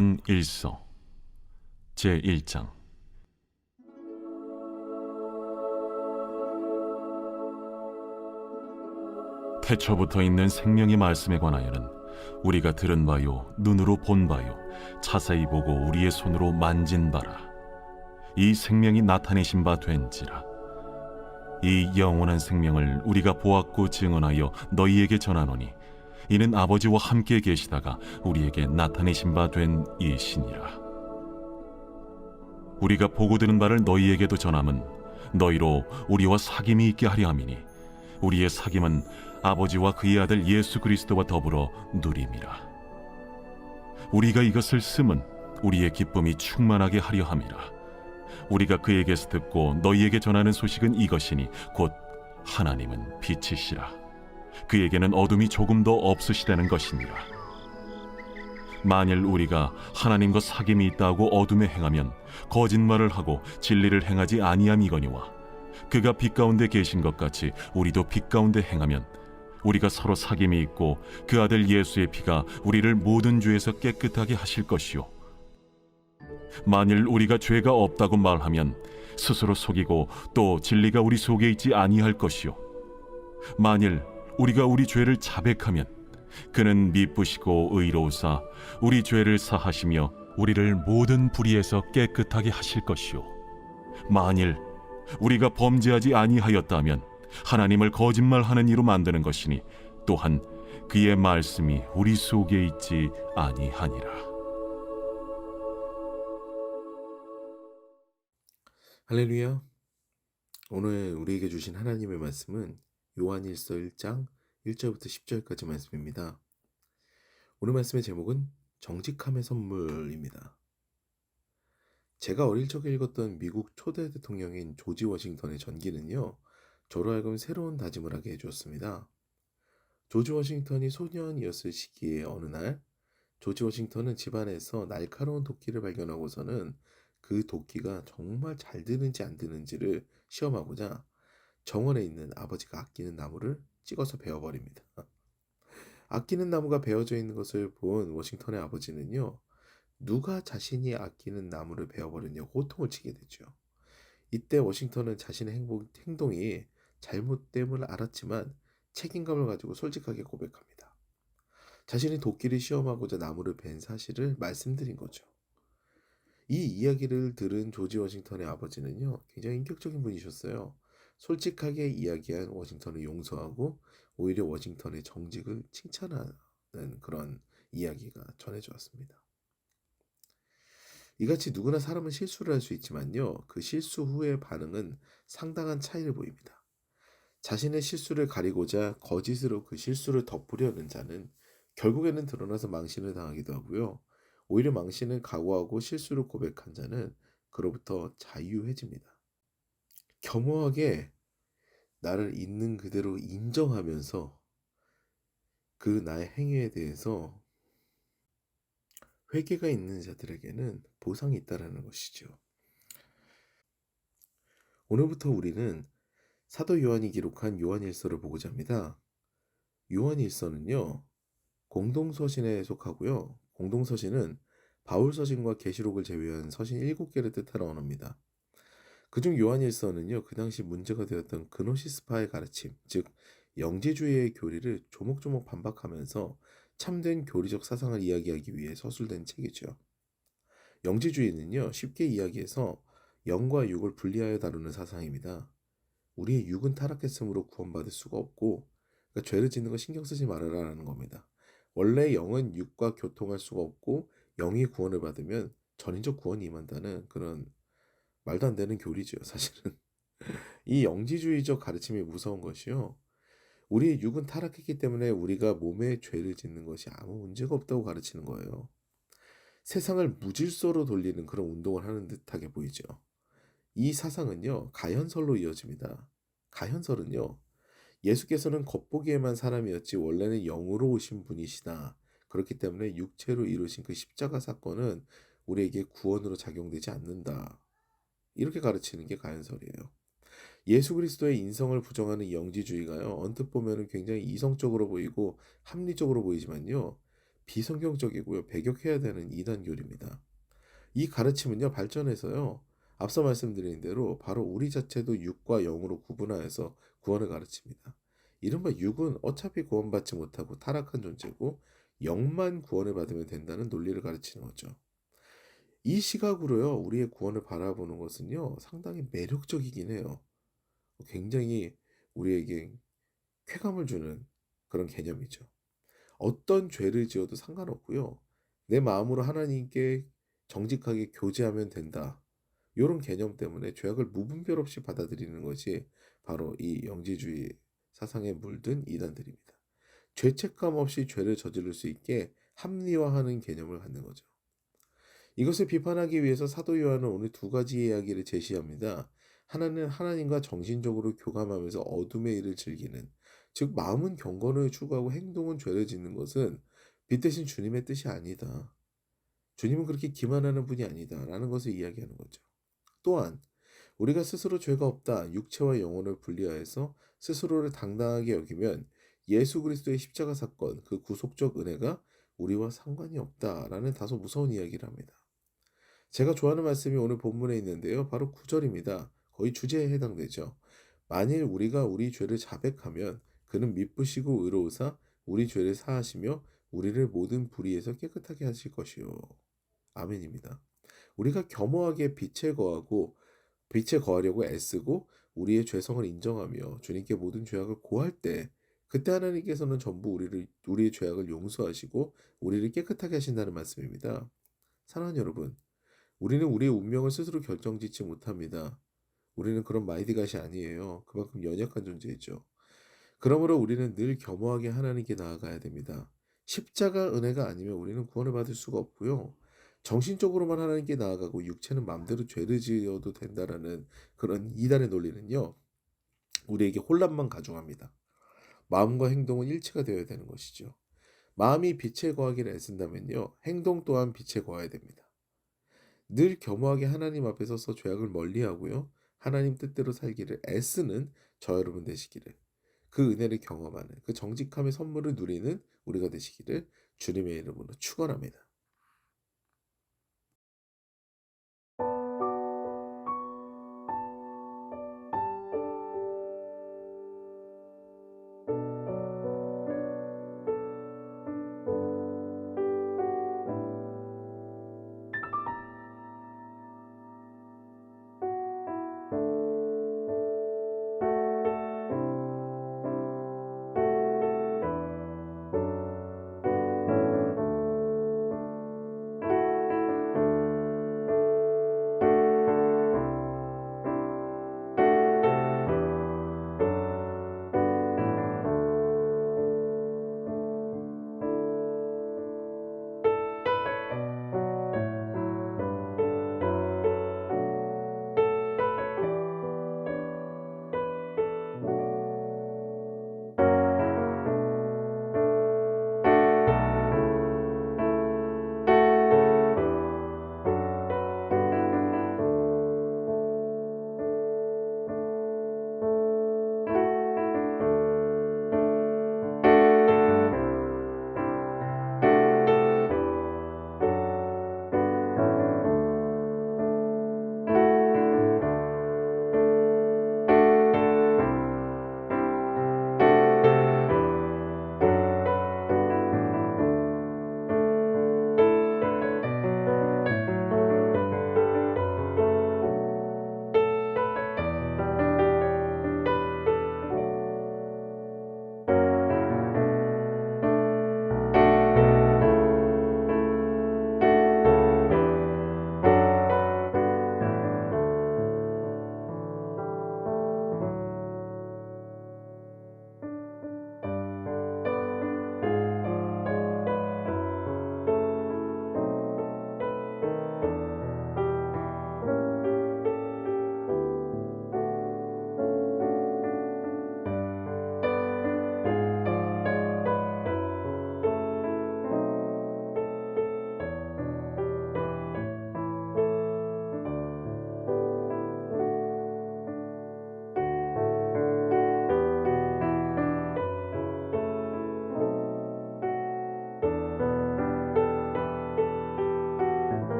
요한 1서 제1장. 태초부터 있는 생명의 말씀에 관하여는 우리가 들은 바요 눈으로 본 바요 자세히 보고 우리의 손으로 만진 바라. 이 생명이 나타내신 바 된지라. 이 영원한 생명을 우리가 보았고 증언하여 너희에게 전하노니 이는 아버지와 함께 계시다가 우리에게 나타내신 바 된 이시니라. 우리가 보고 들은 바를 너희에게도 전함은 너희로 우리와 사귐이 있게 하려 함이니 우리의 사귐은 아버지와 그의 아들 예수 그리스도와 더불어 누림이라. 우리가 이것을 쓰면 우리의 기쁨이 충만하게 하려 함이라. 우리가 그에게서 듣고 너희에게 전하는 소식은 이것이니 곧 하나님은 빛이시라. 그에게는 어둠이 조금도 없으시다는 것이니라. 만일 우리가 하나님과 사귐이 있다고 어둠에 행하면 거짓말을 하고 진리를 행하지 아니함이거니와 그가 빛 가운데 계신 것 같이 우리도 빛 가운데 행하면 우리가 서로 사귐이 있고 그 아들 예수의 피가 우리를 모든 죄에서 깨끗하게 하실 것이요, 만일 우리가 죄가 없다고 말하면 스스로 속이고 또 진리가 우리 속에 있지 아니할 것이요, 만일 우리가 우리 죄를 자백하면 그는 미쁘시고 의로우사 우리 죄를 사하시며 우리를 모든 불의에서 깨끗하게 하실 것이요, 만일 우리가 범죄하지 아니하였다면 하나님을 거짓말하는 이로 만드는 것이니 또한 그의 말씀이 우리 속에 있지 아니하니라. 할렐루야. 오늘 우리에게 주신 하나님의 말씀은 요한일서 1장 1절부터 10절까지 말씀입니다. 오늘 말씀의 제목은 정직함의 선물입니다. 제가 어릴 적에 읽었던 미국 초대 대통령인 조지 워싱턴의 전기는요, 저로 하여금 새로운 다짐을 하게 해주었습니다. 조지 워싱턴이 소년이었을 시기에 어느 날 조지 워싱턴은 집안에서 날카로운 도끼를 발견하고서는 그 도끼가 정말 잘 드는지 안 드는지를 시험하고자 정원에 있는 아버지가 아끼는 나무를 찍어서 베어버립니다. 아끼는 나무가 베어져 있는 것을 본 워싱턴의 아버지는요, 누가 자신이 아끼는 나무를 베어버렸냐고 호통을 치게 되죠. 이때 워싱턴은 자신의 행동이 잘못됨을 알았지만 책임감을 가지고 솔직하게 고백합니다. 자신이 도끼를 시험하고자 나무를 벤 사실을 말씀드린 거죠. 이 이야기를 들은 조지 워싱턴의 아버지는요, 굉장히 인격적인 분이셨어요. 솔직하게 이야기한 워싱턴을 용서하고 오히려 워싱턴의 정직을 칭찬하는 그런 이야기가 전해져 왔습니다. 이같이 누구나 사람은 실수를 할 수 있지만요, 그 실수 후의 반응은 상당한 차이를 보입니다. 자신의 실수를 가리고자 거짓으로 그 실수를 덮으려는 자는 결국에는 드러나서 망신을 당하기도 하고요, 오히려 망신을 각오하고 실수를 고백한 자는 그로부터 자유해집니다. 겸허하게 나를 있는 그대로 인정하면서 그 나의 행위에 대해서 회개가 있는 자들에게는 보상이 있다라는 것이죠. 오늘부터 우리는 사도 요한이 기록한 요한일서를 보고자 합니다. 요한일서는요, 공동서신에 속하고요, 공동서신은 바울서신과 계시록을 제외한 서신 7개를 뜻하는 언어입니다. 그중 요한일서는요, 그 당시 문제가 되었던 그노시스파의 가르침, 즉 영지주의의 교리를 조목조목 반박하면서 참된 교리적 사상을 이야기하기 위해 서술된 책이죠. 영지주의는요, 쉽게 이야기해서 영과 육을 분리하여 다루는 사상입니다. 우리의 육은 타락했으므로 구원받을 수가 없고, 그러니까 죄를 짓는 거 신경 쓰지 말아라라는 겁니다. 원래 영은 육과 교통할 수가 없고 영이 구원을 받으면 전인적 구원이 임한다는 그런 말도 안 되는 교리죠, 사실은. 이 영지주의적 가르침이 무서운 것이요, 우리의 육은 타락했기 때문에 우리가 몸에 죄를 짓는 것이 아무 문제가 없다고 가르치는 거예요. 세상을 무질서로 돌리는 그런 운동을 하는 듯하게 보이죠. 이 사상은요, 가현설로 이어집니다. 가현설은요, 예수께서는 겉보기에만 사람이었지 원래는 영으로 오신 분이시다. 그렇기 때문에 육체로 이루신 그 십자가 사건은 우리에게 구원으로 작용되지 않는다. 이렇게 가르치는 게 가현설이에요. 예수 그리스도의 인성을 부정하는 이 영지주의가요, 언뜻 보면 굉장히 이성적으로 보이고 합리적으로 보이지만요, 비성경적이고요. 배격해야 되는 이단교리입니다. 이 가르침은요, 발전해서요, 앞서 말씀드린 대로 바로 우리 자체도 육과 영으로 구분하여서 구원을 가르칩니다. 이른바 육은 어차피 구원받지 못하고 타락한 존재고 영만 구원을 받으면 된다는 논리를 가르치는 거죠. 이 시각으로요, 우리의 구원을 바라보는 것은요, 상당히 매력적이긴 해요. 굉장히 우리에게 쾌감을 주는 그런 개념이죠. 어떤 죄를 지어도 상관없고요. 내 마음으로 하나님께 정직하게 교제하면 된다. 요런 개념 때문에 죄악을 무분별 없이 받아들이는 것이 바로 이 영지주의 사상에 물든 이단들입니다. 죄책감 없이 죄를 저지를 수 있게 합리화하는 개념을 갖는 거죠. 이것을 비판하기 위해서 사도 요한은 오늘 두 가지 이야기를 제시합니다. 하나는 하나님과 정신적으로 교감하면서 어둠의 일을 즐기는, 즉 마음은 경건을 추구하고 행동은 죄를 짓는 것은 빛 대신 주님의 뜻이 아니다. 주님은 그렇게 기만하는 분이 아니다라는 것을 이야기하는 거죠. 또한 우리가 스스로 죄가 없다, 육체와 영혼을 분리하여서 스스로를 당당하게 여기면 예수 그리스도의 십자가 사건, 그 구속적 은혜가 우리와 상관이 없다라는 다소 무서운 이야기를 합니다. 제가 좋아하는 말씀이 오늘 본문에 있는데요. 바로 9절입니다. 거의 주제에 해당되죠. 만일 우리가 우리 죄를 자백하면 그는 미쁘시고 의로우사 우리 죄를 사하시며 우리를 모든 불의에서 깨끗하게 하실 것이요. 아멘입니다. 우리가 겸허하게 빛에 거하려고 애쓰고 우리의 죄성을 인정하며 주님께 모든 죄악을 고할 때 그때 하나님께서는 전부 우리의 죄악을 용서하시고 우리를 깨끗하게 하신다는 말씀입니다. 사랑하는 여러분, 우리는 우리의 운명을 스스로 결정짓지 못합니다. 우리는 그런 마이드갓이 아니에요. 그만큼 연약한 존재이죠. 그러므로 우리는 늘 겸허하게 하나님께 나아가야 됩니다. 십자가 은혜가 아니면 우리는 구원을 받을 수가 없고요. 정신적으로만 하나님께 나아가고 육체는 마음대로 죄를 지어도 된다라는 그런 이단의 논리는요, 우리에게 혼란만 가져갑니다. 마음과 행동은 일치가 되어야 되는 것이죠. 마음이 빛에 거하기를 애쓴다면요, 행동 또한 빛에 거해야 됩니다. 늘 겸허하게 하나님 앞에 서서 죄악을 멀리하고요, 하나님 뜻대로 살기를 애쓰는 저 여러분 되시기를, 그 은혜를 경험하는 그 정직함의 선물을 누리는 우리가 되시기를 주님의 이름으로 축원합니다.